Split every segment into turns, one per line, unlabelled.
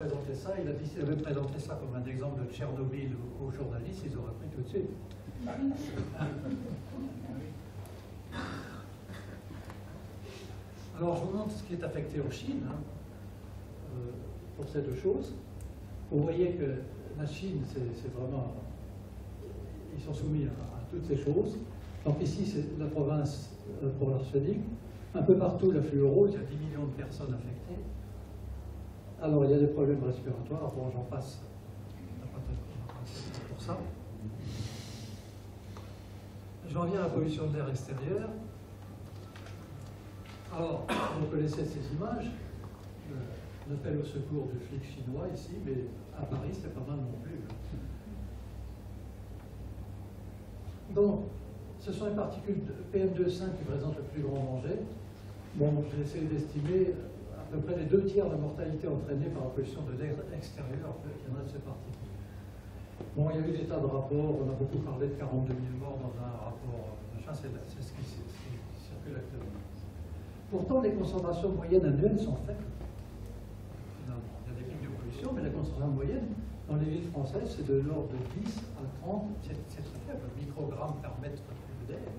Présenter ça, il a dit s'il avait présenté ça comme un exemple de Tchernobyl aux journalistes, ils auraient pris tout de suite. Alors je vous montre ce qui est affecté en Chine, pour ces deux choses. Vous voyez que la Chine, c'est vraiment... Ils sont soumis à toutes ces choses. Donc ici, c'est la province chenique. Un peu partout, la fluorose, il y a 10 millions de personnes affectées. Alors, il y a des problèmes respiratoires, bon, j'en passe. Pour ça. J'en viens à la pollution de l'air extérieur. Alors, vous connaissez ces images. On appelle au secours du flic chinois ici, mais à Paris, c'est pas mal non plus. Donc, ce sont les particules PM2,5 qui présentent le plus grand danger. Bon, j'ai essayé d'estimer à peu près les 2 tiers de la mortalité entraînée par la pollution de l'air extérieur, il y en a de ces particules. Bon, il y a eu des tas de rapports, on a beaucoup parlé de 42 000 morts dans un rapport, machin, c'est ce qui circule actuellement. Pourtant, les concentrations moyennes annuelles sont faibles. Finalement, il y a des pics de pollution, mais la concentration moyenne dans les villes françaises, c'est de l'ordre de 10 à 30, c'est très faible, microgrammes par mètre cube d'air.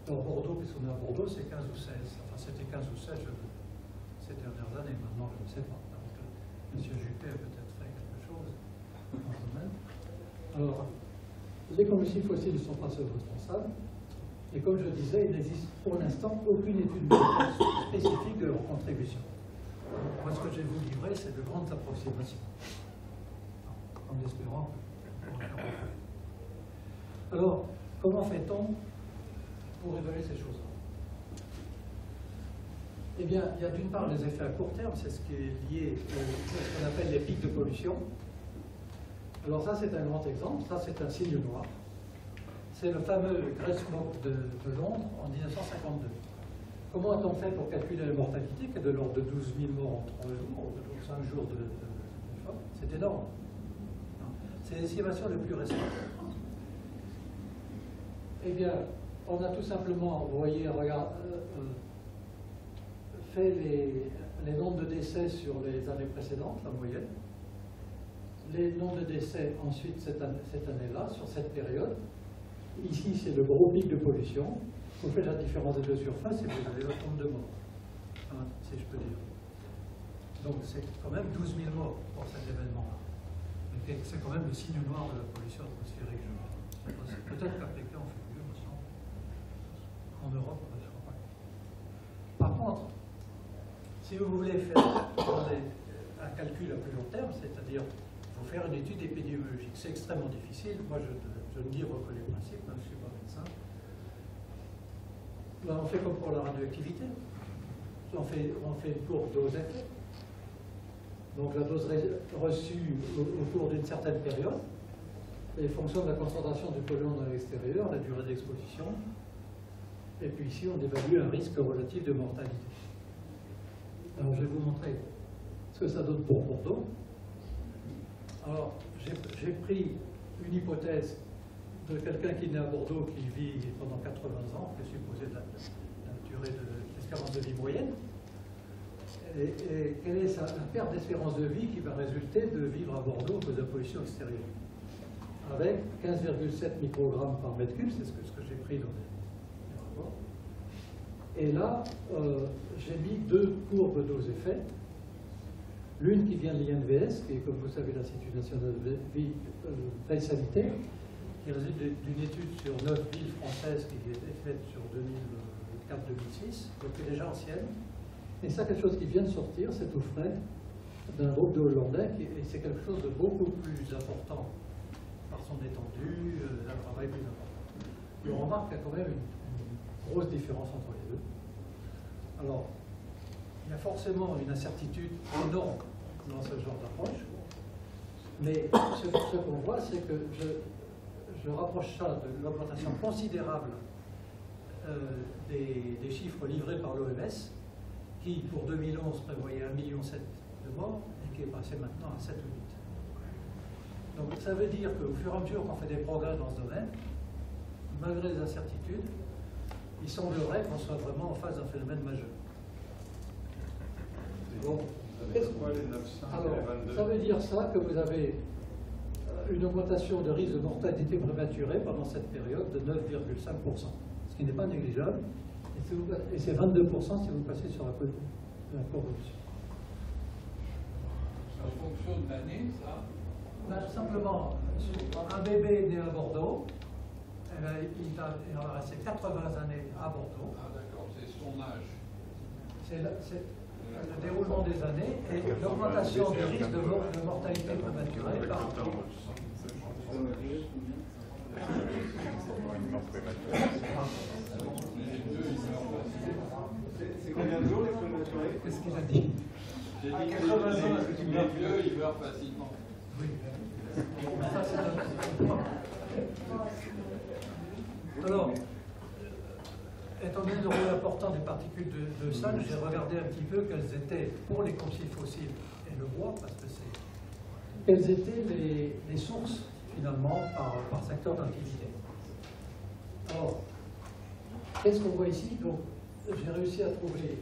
Alors Bordeaux, puisqu'on est à Bordeaux, c'est 15 ou 16. Enfin, c'était 15 ou 16 ces dernières années. Maintenant, je ne sais pas. Donc, M. Juppé a peut-être fait quelque chose dans ce domaine. Alors, les combustibles fossiles ne sont pas seuls responsables. Et comme je disais, il n'existe pour l'instant aucune étude spécifique de leur contribution. Moi, ce que je vais vous livrer, c'est de grandes approximations. En espérant qu'on va faire. Alors, comment fait-on pour évaluer ces choses-là? Eh bien, il y a d'une part les effets à court terme, c'est ce qui est lié à ce qu'on appelle les pics de pollution. Alors ça, c'est un grand exemple, ça c'est un signe noir. C'est le fameux Grey Smoke de Londres en 1952. Comment a-t-on fait pour calculer la mortalité, qui est de l'ordre de 12 000 morts en 3 jours, ou 5 jours de choc? C'est énorme. C'est l'estimation les plus récentes. Eh bien, on a tout simplement, vous voyez, fait les nombres de décès sur les années précédentes, la moyenne. Les nombres de décès ensuite cette année-là, sur cette période. Ici, c'est le gros pic de pollution. Vous faites la différence des deux surfaces et vous avez le nombre de morts, si je peux dire. Donc, c'est quand même 12 000 morts pour cet événement-là. C'est quand même le signe noir de la pollution atmosphérique, je pense. Peut-être qu'à Pékin, on fait mieux, me semble. En Europe, je ne crois pas. Par contre, si vous voulez faire un calcul à plus long terme, c'est-à-dire vous faire une étude épidémiologique, c'est extrêmement difficile. Moi, je ne dis pas les principes, même si je ne suis pas médecin. Là, on fait comme pour la radioactivité. On fait une courbe dose-effet. Donc la dose reçue au cours d'une certaine période, et fonction de la concentration du polluant dans l'extérieur, la durée d'exposition, et puis ici on évalue un risque relatif de mortalité. Alors je vais vous montrer ce que ça donne pour Bordeaux. Alors j'ai pris une hypothèse de quelqu'un qui est né à Bordeaux, qui vit pendant 80 ans, qui est supposé de la durée de l'espérance de vie moyenne. Et quelle est la perte d'espérance de vie qui va résulter de vivre à Bordeaux à cause de la pollution extérieure? Avec 15,7 microgrammes par mètre cube, c'est ce que j'ai pris dans les rapports. Et là, j'ai mis 2 courbes dose-effet. L'une qui vient de l'INVS, qui est, comme vous savez, l'Institut national de veille sanitaire, qui résulte d'une étude sur 9 villes françaises qui a été faite sur 2004-2006, donc qui est déjà ancienne. Et ça, quelque chose qui vient de sortir, c'est tout frais, d'un groupe de Hollandais, et c'est quelque chose de beaucoup plus important par son étendue, un travail plus important. Et on remarque qu'il y a quand même une grosse différence entre les deux. Alors, il y a forcément une incertitude énorme dans ce genre d'approche, mais ce qu'on voit, c'est que je rapproche ça de l'augmentation considérable des chiffres livrés par l'OMS, qui, pour 2011, prévoyait 1,7 million de morts, et qui est passé maintenant à 7 ou 8. Donc ça veut dire qu'au fur et à mesure qu'on fait des progrès dans ce domaine, malgré les incertitudes, il semblerait qu'on soit vraiment en face d'un phénomène majeur. Bon,
Pourquoi les 900 et
Alors,
les 22?
ça veut dire ça que vous avez une augmentation de risque de mortalité prématurée pendant cette période de 9,5%, ce qui n'est pas négligeable, et c'est 22% si vous passez sur la courbe au-dessus.
En fonction de l'année, ça?
Ben, simplement, un bébé né à Bordeaux, il va rester 80 années à Bordeaux.
Ah d'accord, c'est son âge.
C'est le déroulement des années et l'augmentation du risque de mortalité prématurée par
C'est combien de jours les prématurés?
Qu'est-ce qu'il a dit?
J'ai dit
À
que
80 ans,
les vieux, ils meurent facilement.
Oui. Ça, c'est alors, étant donné le rôle important des particules de sable, j'ai regardé un petit peu quelles étaient, pour les combustibles fossiles et le bois, parce que c'est... quelles étaient les sources, finalement, par secteur d'activité. Alors, qu'est-ce qu'on voit ici? Donc, j'ai réussi à trouver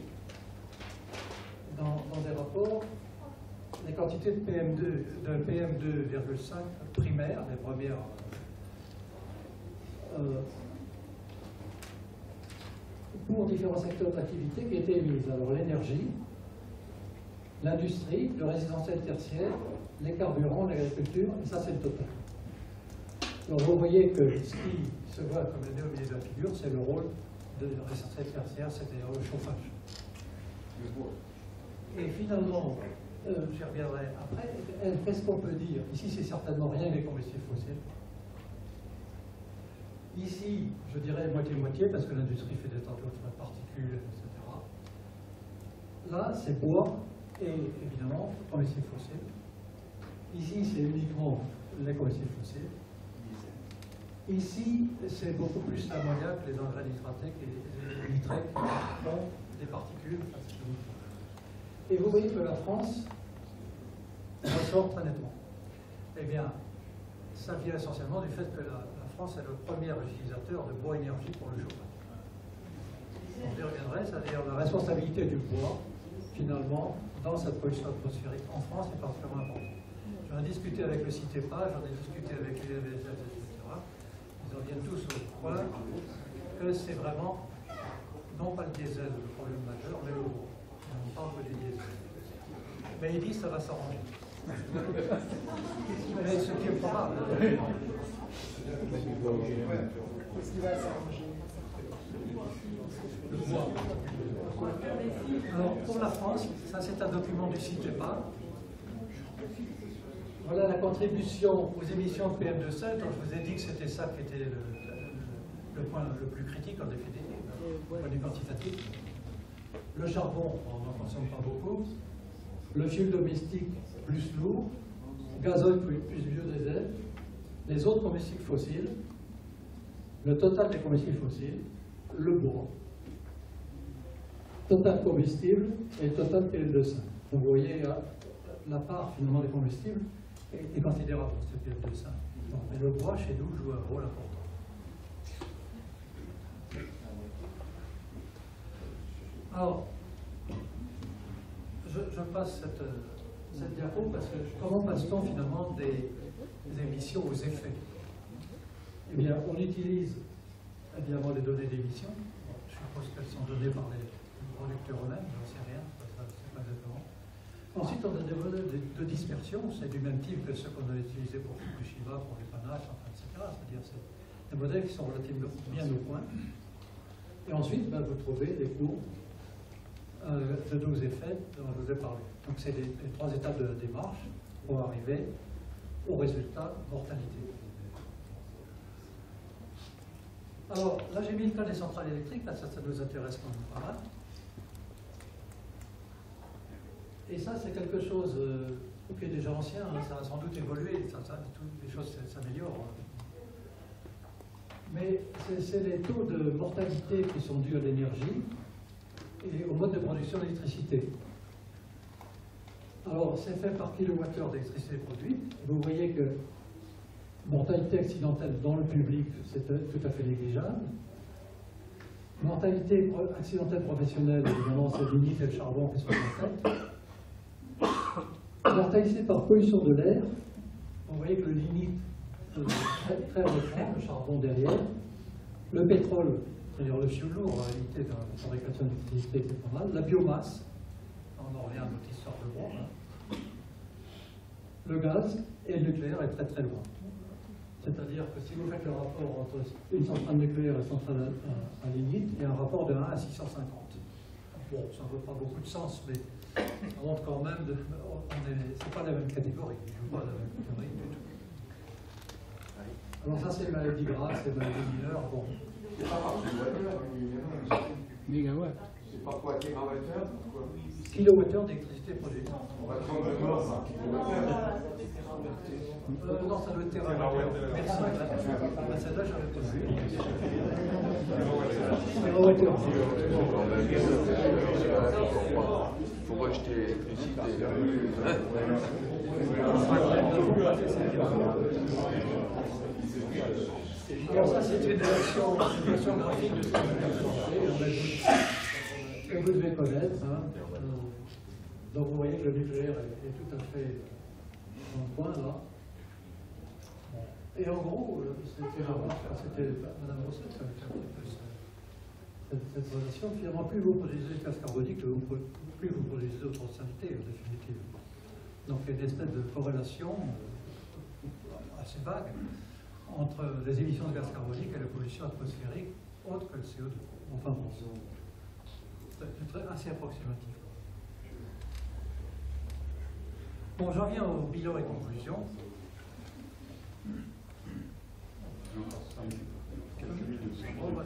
dans des rapports les quantités de PM2,5 primaires, les premières pour différents secteurs d'activité qui étaient émises. Alors l'énergie, l'industrie, le résidentiel tertiaire, les carburants, l'agriculture, et ça c'est le total. Donc vous voyez que ce qui se voit comme le nez au milieu de la figure, c'est le rôle de résidentiel tertiaire, c'est-à-dire le chauffage. Et finalement, j'y reviendrai après, qu'est-ce qu'on peut dire? Ici c'est certainement rien que les combustibles fossiles. Ici, je dirais moitié-moitié, parce que l'industrie fait des tas d'autres particules, etc. Là, c'est bois et évidemment combustibles fossiles. Ici, c'est uniquement les combustibles fossiles. Ici, c'est beaucoup plus l'ammoniac, les engrais nitratés et les nitrés qui font des particules. Et vous voyez que la France ressort très nettement. Eh bien, ça vient essentiellement du fait que la France est le premier utilisateur de bois énergie pour le chauffage. On y reviendrait, c'est-à-dire la responsabilité du bois, finalement, dans cette pollution atmosphérique en France est particulièrement importante. J'en ai discuté avec le CITEPA, j'en ai discuté avec les etc. Ils en viennent tous au point que c'est vraiment, non pas le diesel le problème majeur, mais le bois. On parle que du diesel. Mais ils disent que ça va s'arranger. Mais ce qui est probable.
Qu'est-ce qui va s'arranger?
Le bois. Alors, pour la France, ça c'est un document du CITEPA. Voilà la contribution aux émissions de PM2,5. Donc je vous ai dit que c'était ça qui était le point le plus critique en définitive, au point de vue quantitatif. Le charbon, on n'en consomme pas beaucoup. Le fioul domestique, plus lourd. Gazoil, plus biodiesel. Les autres combustibles fossiles. Le total des combustibles fossiles. Le bois. Total combustible et total PM2,5. Donc vous voyez, la part finalement des combustibles est considérable pour ce PM2,5. Mais le bois, chez nous, joue un rôle important. Alors, je passe cette diapo parce que comment passe-t-on finalement des émissions aux effets? Eh bien, on utilise évidemment les données d'émission. Bon, je suppose qu'elles sont données par les producteurs eux-mêmes, j'en sais rien, c'est pas exactement. Ensuite, on a des modèles de dispersion, c'est du même type que ceux qu'on a utilisés pour Fukushima, pour les panaches, enfin, etc. C'est-à-dire c'est des modèles qui sont relativement bien au point. Et ensuite, ben, vous trouvez des courbes de 12 effets dont je vous ai parlé. Donc c'est les 3 étapes de démarche pour arriver au résultat mortalité. Alors là j'ai mis le cas des centrales électriques, là, ça nous intéresse quand même pas mal. Et ça c'est quelque chose qui est déjà ancien, hein, ça a sans doute évolué, les choses s'améliorent. Mais c'est les taux de mortalité qui sont dus à l'énergie et au mode de production d'électricité. Alors, c'est fait par kilowattheure d'électricité produite. Vous voyez que mortalité accidentelle dans le public, c'est tout à fait négligeable. Mortalité accidentelle professionnelle, évidemment, c'est l'unité de charbon qui sont en fait. Caractérisé par pollution de l'air, vous voyez que le lignite très, très refait, le charbon derrière, le pétrole, c'est-à-dire le fioul lourd, en réalité, dans la fabrication d'électricité, c'est pas mal, la biomasse, on en revient à notre histoire de bois, hein. Le gaz et le nucléaire est très très loin. C'est-à-dire que si vous faites le rapport entre une centrale nucléaire et une centrale à lignite, il y a un rapport de 1 à 650. Bon, ça ne veut pas beaucoup de sens, mais on montre quand même, c'est pas la même catégorie, ils ne jouent pas la même catégorie du tout. Alors ça c'est maladie grasse, c'est maladie mineure, bon.
C'est pas par
Mégawatts.
C'est par quoi? Kilowattheure?
Kilowattheure d'électricité produite.
On va prendre le mort, ça.
Non, ça doit être térawattheure. Merci. Celle-là, j'avais pas vu. Térawattheure.
Faut pas jeter l'électricité.
Alors ça, c'est une version graphique de ce qu'on a que vous devez connaître. Hein. Donc vous voyez que le nucléaire est tout à fait dans le coin là. Et en gros, c'était Mme Rosset qui avait fait un petit peu cette relation. Finalement, plus vous produisez de gaz carbonique, plus vous produisez d'autres saletés, en définitive. Donc il y a une espèce de corrélation assez vague entre les émissions de gaz carbonique et la pollution atmosphérique, autre que le CO2. Enfin bon, c'est assez approximatif. Bon, j'en viens au bilan et conclusion. Oh, bah,